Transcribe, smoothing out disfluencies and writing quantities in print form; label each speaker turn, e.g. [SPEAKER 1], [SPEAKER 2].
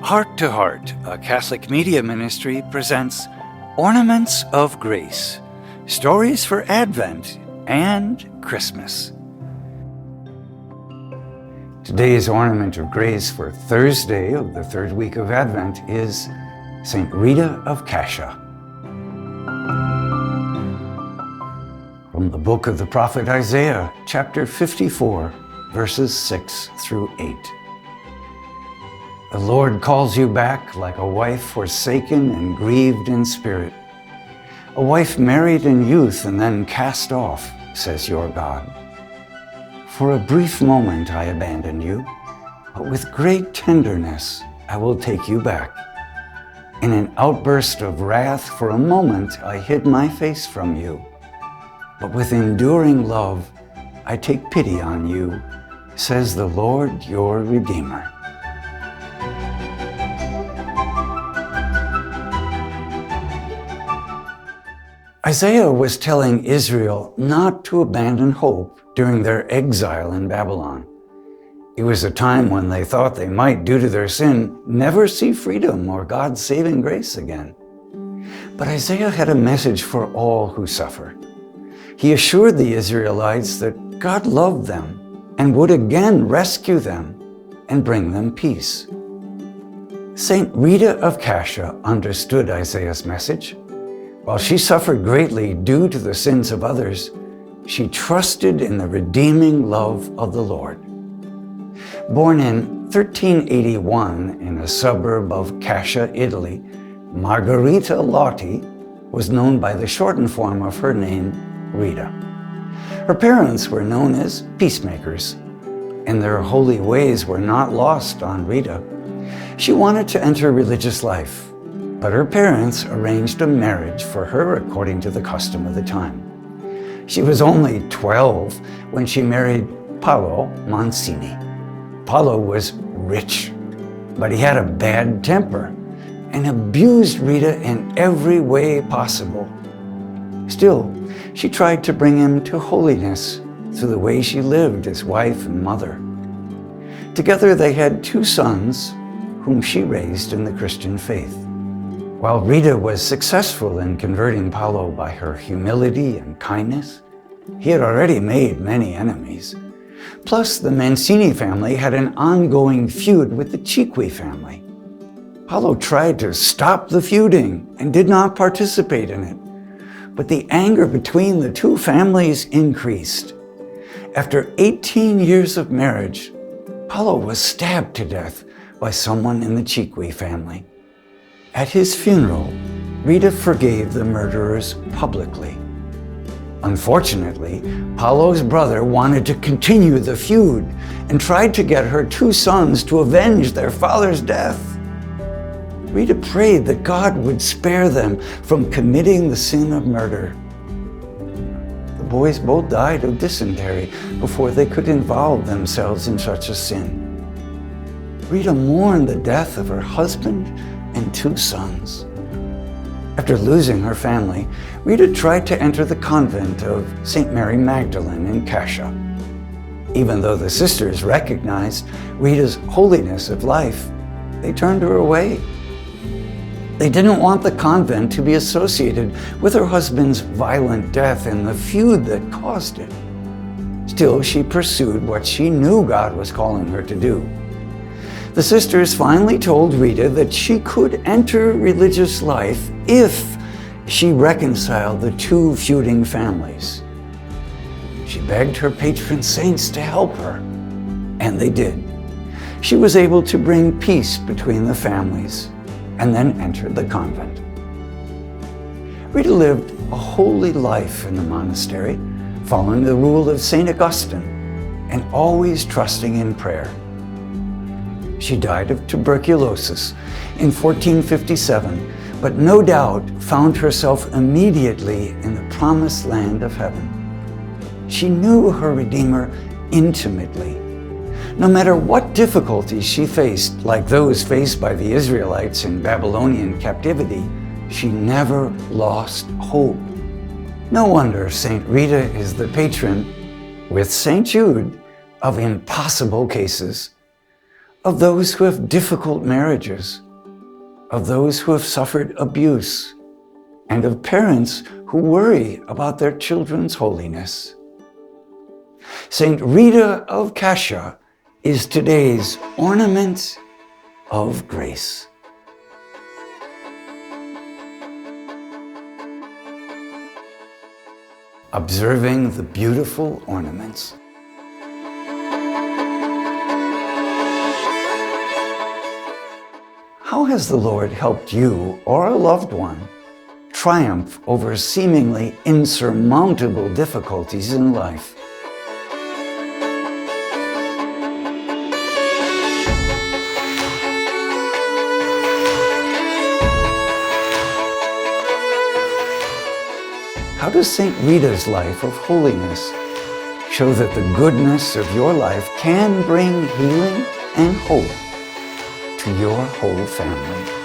[SPEAKER 1] Heart to Heart, a Catholic media ministry, presents Ornaments of Grace, stories for Advent and Christmas. Today's Ornament of Grace for Thursday of the third week of Advent is St. Rita of Cascia. From the book of the prophet Isaiah, chapter 54, verses 6 through 8. The Lord calls you back like a wife forsaken and grieved in spirit, a wife married in youth and then cast off, says your God. For a brief moment I abandoned you, but with great tenderness I will take you back. In an outburst of wrath, for a moment I hid my face from you, but with enduring love I take pity on you, says the Lord your Redeemer. Isaiah was telling Israel not to abandon hope during their exile in Babylon. It was a time when they thought they might, due to their sin, never see freedom or God's saving grace again. But Isaiah had a message for all who suffer. He assured the Israelites that God loved them and would again rescue them and bring them peace. St. Rita of Cascia understood Isaiah's message. While she suffered greatly due to the sins of others, she trusted in the redeeming love of the Lord. Born in 1381 in a suburb of Cascia, Italy, Margherita Lotti was known by the shortened form of her name, Rita. Her parents were known as peacemakers, and their holy ways were not lost on Rita. She wanted to enter religious life, but her parents arranged a marriage for her according to the custom of the time. She was only 12 when she married Paolo Mancini. Paolo was rich, but he had a bad temper and abused Rita in every way possible. Still, she tried to bring him to holiness through the way she lived as wife and mother. Together they had 2 sons whom she raised in the Christian faith. While Rita was successful in converting Paolo by her humility and kindness, he had already made many enemies. Plus, the Mancini family had an ongoing feud with the Chicchi family. Paolo tried to stop the feuding and did not participate in it, but the anger between the 2 families increased. After 18 years of marriage, Paolo was stabbed to death by someone in the Chicchi family. At his funeral, Rita forgave the murderers publicly. Unfortunately, Paolo's brother wanted to continue the feud and tried to get her 2 sons to avenge their father's death. Rita prayed that God would spare them from committing the sin of murder. The boys both died of dysentery before they could involve themselves in such a sin. Rita mourned the death of her husband and 2 sons. After losing her family, Rita tried to enter the convent of St. Mary Magdalene in Cascia. Even though the sisters recognized Rita's holiness of life, they turned her away. They didn't want the convent to be associated with her husband's violent death and the feud that caused it. Still, she pursued what she knew God was calling her to do. The sisters finally told Rita that she could enter religious life if she reconciled the 2 feuding families. She begged her patron saints to help her, and they did. She was able to bring peace between the families and then entered the convent. Rita lived a holy life in the monastery, following the rule of St. Augustine and always trusting in prayer. She died of tuberculosis in 1457, but no doubt found herself immediately in the promised land of heaven. She knew her Redeemer intimately. No matter what difficulties she faced, like those faced by the Israelites in Babylonian captivity, she never lost hope. No wonder St. Rita is the patron, with St. Jude, of impossible cases. of those who have difficult marriages, of those who have suffered abuse, and of parents who worry about their children's holiness. Saint Rita of Cascia is today's Ornaments of Grace. Observing the beautiful ornaments. How has the Lord helped you or a loved one triumph over seemingly insurmountable difficulties in life? How does St. Rita's life of holiness show that the goodness of your life can bring healing and hope to your whole family?